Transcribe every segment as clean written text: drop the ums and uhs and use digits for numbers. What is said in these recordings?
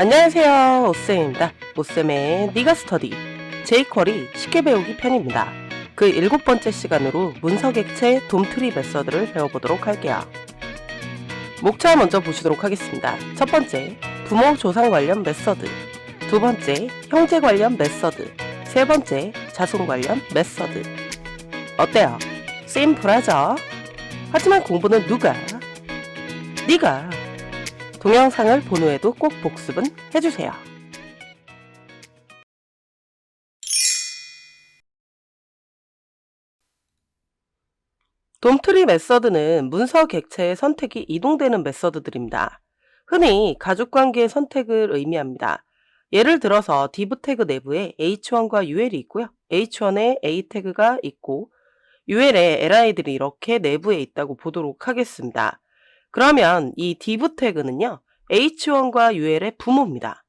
안녕하세요, 오쌤입니다. 오쌤의 니가 스터디 jQuery 쉽게 배우기 편입니다. 그 7번째 시간으로 문서객체 돔트리 메서드를 배워보도록 할게요. 목차 먼저 보시도록 하겠습니다. 첫 번째, 부모 조상 관련 메서드. 두 번째, 형제 관련 메서드. 세 번째, 자손 관련 메서드. 어때요? 심플하죠? 하지만 공부는 누가? 네가. 동영상을 본 후에도 꼭 복습은 해주세요. 돔트리 메서드는 문서 객체의 선택이 이동되는 메서드들입니다. 흔히 가족관계의 선택을 의미합니다. 예를 들어서 div 태그 내부에 h1과 ul이 있고요. h1에 a 태그가 있고 ul에 li들이 이렇게 내부에 있다고 보도록 하겠습니다. 그러면 이 div 태그는요. h1과 ul의 부모입니다.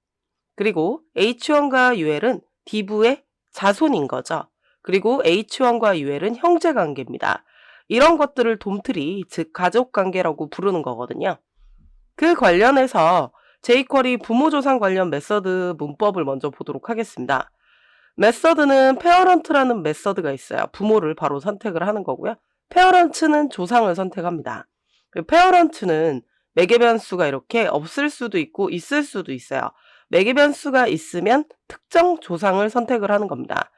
그리고 h1과 ul은 div의 자손인 거죠. 그리고 h1과 ul은 형제 관계입니다. 이런 것들을 돔트리, 즉 가족관계라고 부르는 거거든요. 그 관련해서 jQuery 부모조상 관련 메서드 문법을 먼저 보도록 하겠습니다. 메서드는 parent라는 메서드가 있어요. 부모를 바로 선택을 하는 거고요. parent는 조상을 선택합니다. parent는 매개 변수가 이렇게 없을 수도 있고 있을 수도 있어요. 매개 변수가 있으면 특정 조상을 선택을 하는 겁니다.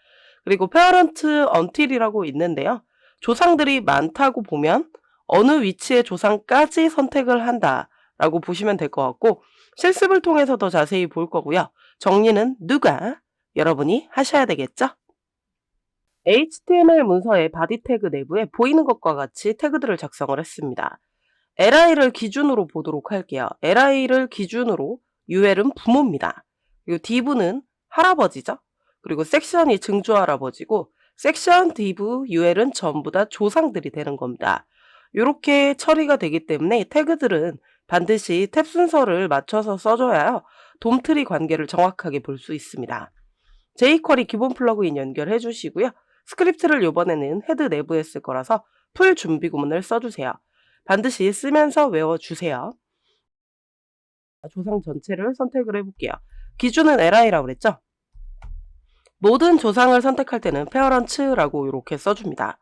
그리고 parent until이라고 있는데요. 조상들이 많다고 보면 어느 위치의 조상까지 선택을 한다라고 보시면 될 것 같고 실습을 통해서 더 자세히 볼 거고요. 정리는 누가? 여러분이 하셔야 되겠죠? HTML 문서의 바디 태그 내부에 보이는 것과 같이 태그들을 작성을 했습니다. li를 기준으로 보도록 할게요. li를 기준으로 ul은 부모입니다. 그리고 div는 할아버지죠. 그리고 섹션이 증조 할아버지고 섹션, div, ul은 전부 다 조상들이 되는 겁니다. 이렇게 처리가 되기 때문에 태그들은 반드시 탭 순서를 맞춰서 써줘야 돔트리 관계를 정확하게 볼 수 있습니다. jQuery 기본 플러그인 연결해 주시고요. 스크립트를 이번에는 헤드 내부에 쓸 거라서 풀 준비 구문을 써주세요. 반드시 쓰면서 외워주세요. 조상 전체를 선택을 해볼게요. 기준은 li라고 그랬죠? 모든 조상을 선택할 때는 parents라고 이렇게 써줍니다.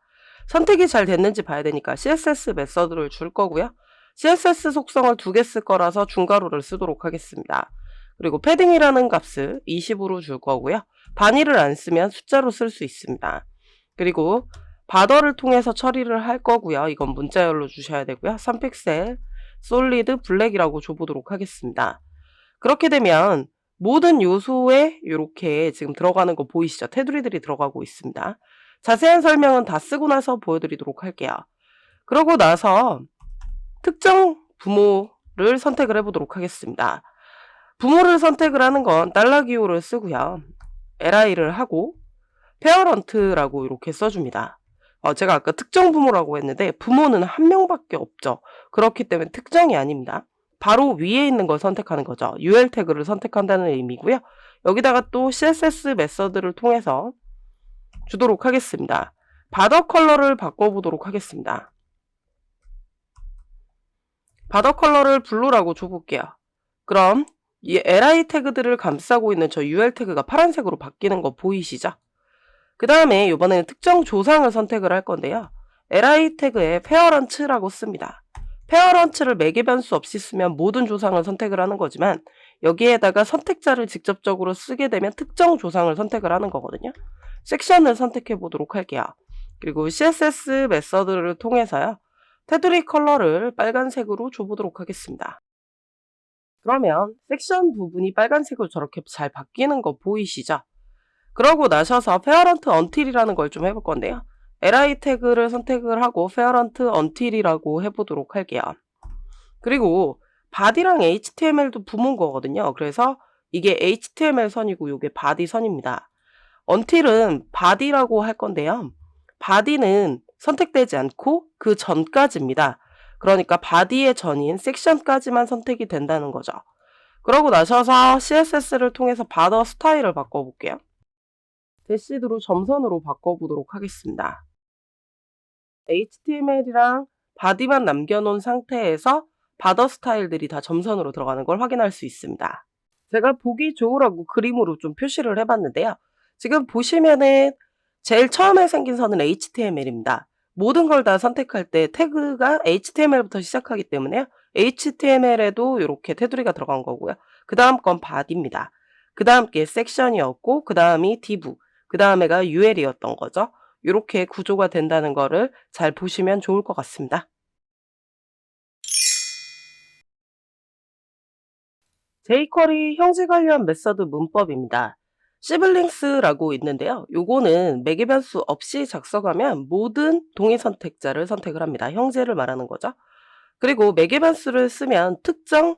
선택이 잘 됐는지 봐야 되니까 css 메서드를 줄 거고요. css 속성을 2개 쓸 거라서 중괄호를 쓰도록 하겠습니다. 그리고 패딩이라는 값을 20으로 줄 거고요. 단위를 안 쓰면 숫자로 쓸 수 있습니다. 그리고 바더를 통해서 처리를 할 거고요. 이건 문자열로 주셔야 되고요. 3픽셀 솔리드 블랙이라고 줘보도록 하겠습니다. 그렇게 되면 모든 요소에 이렇게 지금 들어가는 거 보이시죠? 테두리들이 들어가고 있습니다. 자세한 설명은 다 쓰고 나서 보여드리도록 할게요. 그러고 나서 특정 부모를 선택을 해보도록 하겠습니다. 부모를 선택을 하는 건 $기호를 쓰고요. li를 하고 parent라고 이렇게 써줍니다. 제가 아까 특정 부모라고 했는데 부모는 한 명밖에 없죠. 그렇기 때문에 특정이 아닙니다. 바로 위에 있는 걸 선택하는 거죠. ul 태그를 선택한다는 의미고요. 여기다가 또 css 메서드를 통해서 주도록 하겠습니다. 바더 컬러를 바꿔보도록 하겠습니다. 바더 컬러를 블루라고 줘볼게요. 그럼 이 li 태그들을 감싸고 있는 저 ul 태그가 파란색으로 바뀌는 거 보이시죠? 그 다음에 이번에는 특정 조상을 선택을 할 건데요. li 태그에 parents라고 씁니다. parents를 매개 변수 없이 쓰면 모든 조상을 선택을 하는 거지만 여기에다가 선택자를 직접적으로 쓰게 되면 특정 조상을 선택을 하는 거거든요. 섹션을 선택해 보도록 할게요. 그리고 css 메서드를 통해서요. 테두리 컬러를 빨간색으로 줘보도록 하겠습니다. 그러면 섹션 부분이 빨간색으로 저렇게 잘 바뀌는 거 보이시죠? 그러고 나셔서 parent until이라는 걸 좀 해볼 건데요. li 태그를 선택을 하고 parent until이라고 해보도록 할게요. 그리고 body랑 html도 부모인 거거든요. 그래서 이게 html 선이고 이게 body 선입니다. until은 body라고 할 건데요. body는 선택되지 않고 그 전까지입니다. 그러니까 body의 전인 섹션까지만 선택이 된다는 거죠. 그러고 나셔서 css를 통해서 border 스타일을 바꿔볼게요. 대시드로 점선으로 바꿔보도록 하겠습니다. HTML이랑 바디만 남겨놓은 상태에서 바더 스타일들이 다 점선으로 들어가는 걸 확인할 수 있습니다. 제가 보기 좋으라고 그림으로 좀 표시를 해 봤는데요. 지금 보시면은 제일 처음에 생긴 선은 HTML입니다. 모든 걸 다 선택할 때 태그가 HTML부터 시작하기 때문에요. HTML에도 이렇게 테두리가 들어간 거고요. 그다음 건 body입니다. 그다음 게 섹션이었고 그다음이 div, 그다음에가 UL이었던 거죠. 요렇게 구조가 된다는 거를 잘 보시면 좋을 것 같습니다. jQuery 형식 관련 메서드 문법입니다. 시블링스라고 있는데요. 요거는 매개 변수 없이 작성하면 모든 동의 선택자를 선택을 합니다. 형제를 말하는 거죠. 그리고 매개 변수를 쓰면 특정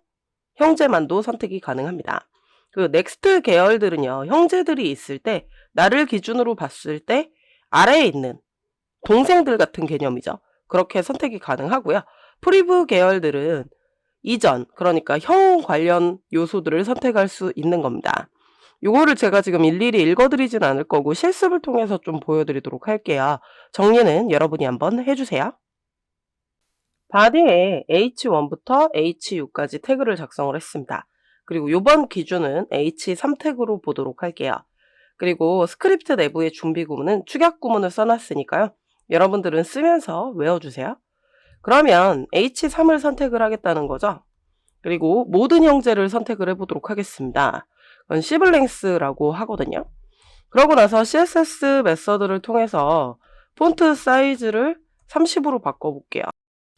형제만도 선택이 가능합니다. 그 넥스트 계열들은요. 형제들이 있을 때 나를 기준으로 봤을 때 아래에 있는 동생들 같은 개념이죠. 그렇게 선택이 가능하고요. 프리브 계열들은 이전, 그러니까 형 관련 요소들을 선택할 수 있는 겁니다. 요거를 제가 지금 일일이 읽어드리진 않을 거고 실습을 통해서 좀 보여드리도록 할게요. 정리는 여러분이 한번 해주세요. body에 h1부터 h6까지 태그를 작성을 했습니다. 그리고 요번 기준은 h3 태그로 보도록 할게요. 그리고 스크립트 내부의 준비 구문은 축약 구문을 써놨으니까요. 여러분들은 쓰면서 외워주세요. 그러면 h3을 선택을 하겠다는 거죠. 그리고 모든 형제를 선택을 해보도록 하겠습니다. 그건 시블링스라고 하거든요. 그러고 나서 CSS 메서드를 통해서 폰트 사이즈를 30으로 바꿔볼게요.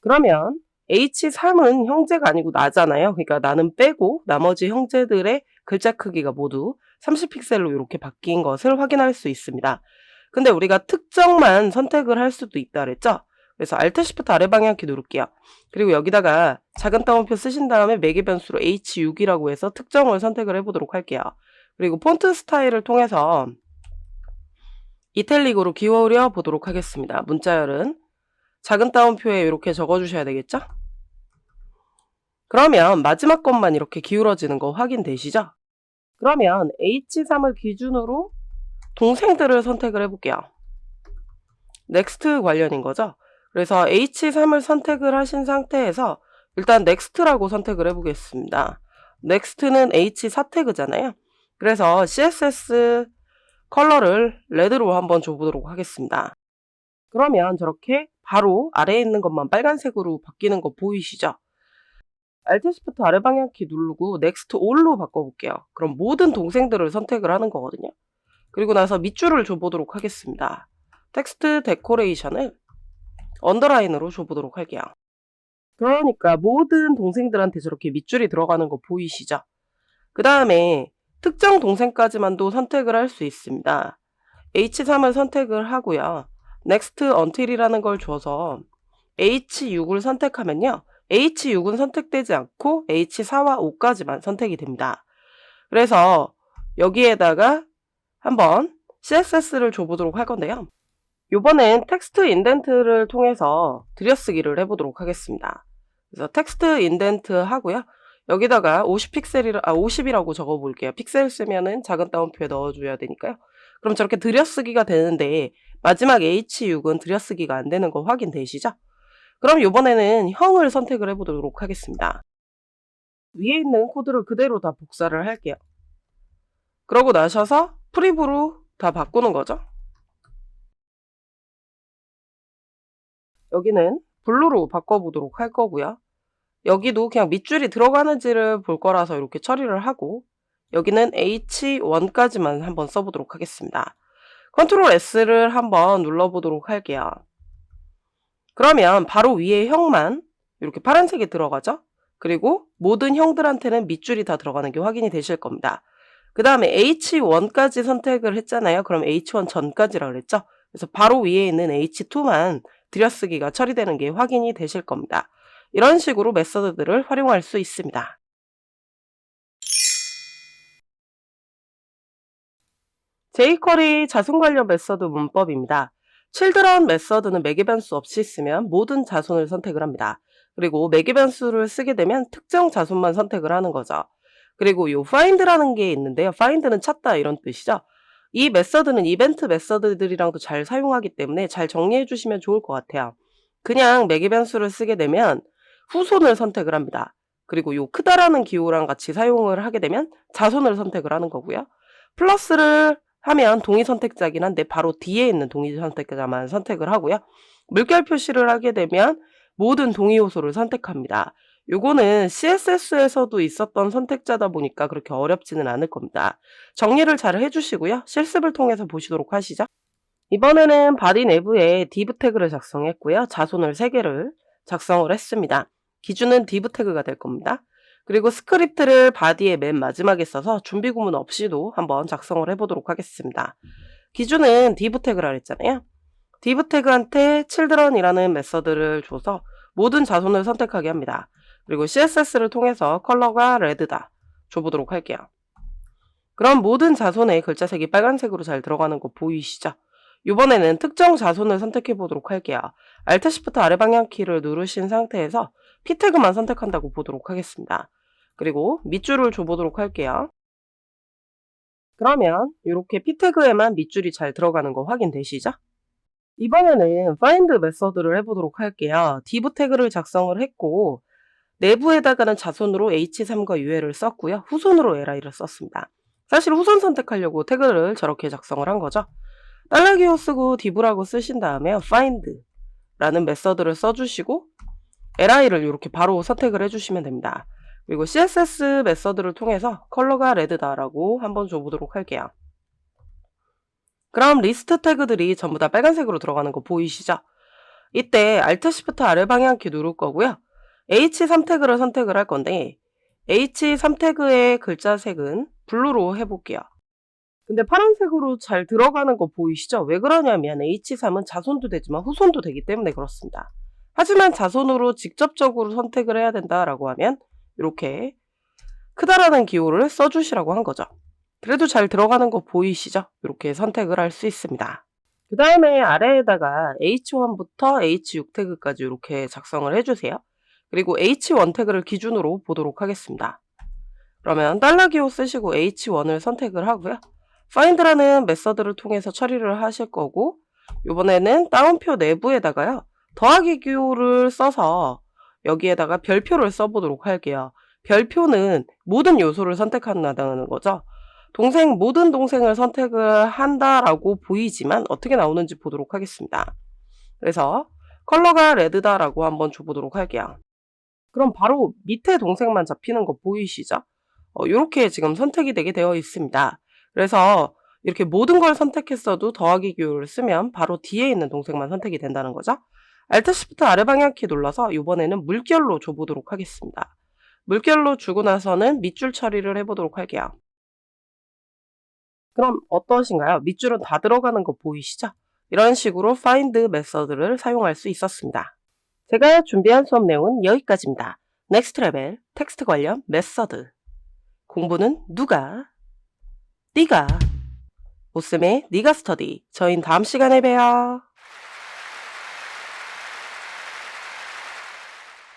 그러면 H3은 형제가 아니고 나잖아요. 그러니까 나는 빼고 나머지 형제들의 글자 크기가 모두 30픽셀로 이렇게 바뀐 것을 확인할 수 있습니다. 근데 우리가 특정만 선택을 할 수도 있다 그랬죠? 그래서 Alt Shift 아래 방향키 누를게요. 그리고 여기다가 작은 따옴표 쓰신 다음에 매개 변수로 H6이라고 해서 특정을 선택을 해보도록 할게요. 그리고 폰트 스타일을 통해서 이탈릭으로 기울여 보도록 하겠습니다. 문자열은 작은 따옴표에 이렇게 적어주셔야 되겠죠? 그러면 마지막 것만 이렇게 기울어지는 거 확인되시죠? 그러면 H3을 기준으로 동생들을 선택을 해볼게요. 넥스트 관련인 거죠? 그래서 H3을 선택을 하신 상태에서 일단 넥스트라고 선택을 해보겠습니다. 넥스트는 H4 태그잖아요. 그래서 CSS 컬러를 레드로 한번 줘보도록 하겠습니다. 그러면 저렇게 바로 아래에 있는 것만 빨간색으로 바뀌는 거 보이시죠? Alt Shift 아래 방향키 누르고 Next All로 바꿔볼게요. 그럼 모든 동생들을 선택을 하는 거거든요. 그리고 나서 밑줄을 줘보도록 하겠습니다. 텍스트 데코레이션을 언더라인으로 줘보도록 할게요. 그러니까 모든 동생들한테 저렇게 밑줄이 들어가는 거 보이시죠? 그 다음에 특정 동생까지만도 선택을 할 수 있습니다. H3을 선택을 하고요. Next Until이라는 걸 줘서 H6을 선택하면요. H6은 선택되지 않고 H4와 5까지만 선택이 됩니다. 그래서 여기에다가 한번 CSS를 줘보도록 할 건데요. 이번엔 텍스트 인덴트를 통해서 들여쓰기를 해보도록 하겠습니다. 그래서 텍스트 인덴트 하고요. 여기다가 50이라고 적어볼게요. 픽셀 쓰면은 작은 따옴표에 넣어줘야 되니까요. 그럼 저렇게 들여쓰기가 되는데 마지막 H6은 들여쓰기가 안 되는 거 확인되시죠? 그럼 이번에는 형을 선택을 해보도록 하겠습니다. 위에 있는 코드를 그대로 다 복사를 할게요. 그러고 나셔서 프리브로 다 바꾸는 거죠. 여기는 블루로 바꿔보도록 할 거고요. 여기도 그냥 밑줄이 들어가는지를 볼 거라서 이렇게 처리를 하고 여기는 H1까지만 한번 써보도록 하겠습니다. 컨트롤 S를 한번 눌러보도록 할게요. 그러면 바로 위에 형만 이렇게 파란색이 들어가죠? 그리고 모든 형들한테는 밑줄이 다 들어가는 게 확인이 되실 겁니다. 그 다음에 H1까지 선택을 했잖아요. 그럼 H1 전까지라 그랬죠? 그래서 바로 위에 있는 H2만 들여쓰기가 처리되는 게 확인이 되실 겁니다. 이런 식으로 메서드들을 활용할 수 있습니다. jQuery 자손 관련 메서드 문법입니다. children 메서드는 매개 변수 없이 쓰면 모든 자손을 선택을 합니다. 그리고 매개 변수를 쓰게 되면 특정 자손만 선택을 하는 거죠. 그리고 요 find라는 게 있는데요. find는 찾다 이런 뜻이죠. 이 메서드는 이벤트 메서드들이랑도 잘 사용하기 때문에 잘 정리해 주시면 좋을 것 같아요. 그냥 매개 변수를 쓰게 되면 후손을 선택을 합니다. 그리고 요 크다라는 기호랑 같이 사용을 하게 되면 자손을 선택을 하는 거고요. 플러스를 하면 동의 선택자긴 한데 바로 뒤에 있는 동의 선택자만 선택을 하고요. 물결 표시를 하게 되면 모든 동의 요소를 선택합니다. 요거는 CSS에서도 있었던 선택자다 보니까 그렇게 어렵지는 않을 겁니다. 정리를 잘 해주시고요. 실습을 통해서 보시도록 하시죠. 이번에는 바디 내부에 div 태그를 작성했고요. 자손을 3개를 작성을 했습니다. 기준은 div 태그가 될 겁니다. 그리고 스크립트를 바디의 맨 마지막에 써서 준비 구문 없이도 한번 작성을 해보도록 하겠습니다. 기준은 div 태그라 했잖아요. div 태그한테 children이라는 메서드를 줘서 모든 자손을 선택하게 합니다. 그리고 CSS를 통해서 컬러가 red다 줘보도록 할게요. 그럼 모든 자손의 글자색이 빨간색으로 잘 들어가는 거 보이시죠? 이번에는 특정 자손을 선택해 보도록 할게요. Alt Shift 아래 방향 키를 누르신 상태에서 P 태그만 선택한다고 보도록 하겠습니다. 그리고 밑줄을 줘보도록 할게요. 그러면 이렇게 P 태그에만 밑줄이 잘 들어가는 거 확인되시죠? 이번에는 find 메서드를 해보도록 할게요. div 태그를 작성을 했고 내부에다가는 자손으로 h3과 u를 썼고요. 후손으로 li를 썼습니다. 사실 후손 선택하려고 태그를 저렇게 작성을 한 거죠. 달러기호 쓰고 div라고 쓰신 다음에 find라는 메서드를 써주시고 li를 이렇게 바로 선택을 해주시면 됩니다. 그리고 css 메서드를 통해서 컬러가 red다라고 한번 줘보도록 할게요. 그럼 리스트 태그들이 전부 다 빨간색으로 들어가는 거 보이시죠? 이때 Alt Shift 아래 방향키 누를 거고요. H3 태그를 선택을 할 건데 H3 태그의 글자색은 블루로 해볼게요. 근데 파란색으로 잘 들어가는 거 보이시죠? 왜 그러냐면 H3은 자손도 되지만 후손도 되기 때문에 그렇습니다. 하지만 자손으로 직접적으로 선택을 해야 된다라고 하면 이렇게 크다라는 기호를 써주시라고 한 거죠. 그래도 잘 들어가는 거 보이시죠? 이렇게 선택을 할 수 있습니다. 그 다음에 아래에다가 H1부터 H6 태그까지 이렇게 작성을 해주세요. 그리고 H1 태그를 기준으로 보도록 하겠습니다. 그러면 달러기호 쓰시고 H1을 선택을 하고요. find라는 메서드를 통해서 처리를 하실 거고 이번에는 따옴표 내부에다가요. 더하기 기호를 써서 여기에다가 별표를 써보도록 할게요. 별표는 모든 요소를 선택한다는 거죠. 모든 동생을 선택을 한다라고 보이지만 어떻게 나오는지 보도록 하겠습니다. 그래서 컬러가 red다라고 한번 줘보도록 할게요. 그럼 바로 밑에 동생만 잡히는 거 보이시죠? 이렇게 지금 선택이 되게 되어 있습니다. 그래서 이렇게 모든 걸 선택했어도 더하기 기호를 쓰면 바로 뒤에 있는 동생만 선택이 된다는 거죠. Alt Shift 아래 방향키 눌러서 이번에는 물결로 줘보도록 하겠습니다. 물결로 주고 나서는 밑줄 처리를 해보도록 할게요. 그럼 어떠신가요? 밑줄은 다 들어가는 거 보이시죠? 이런 식으로 find 메서드를 사용할 수 있었습니다. 제가 준비한 수업 내용은 여기까지입니다. 넥스트 레벨 텍스트 관련 메서드 공부는 누가? 네가. 오쌤의 네가 스터디. 저희는 다음 시간에 봬요.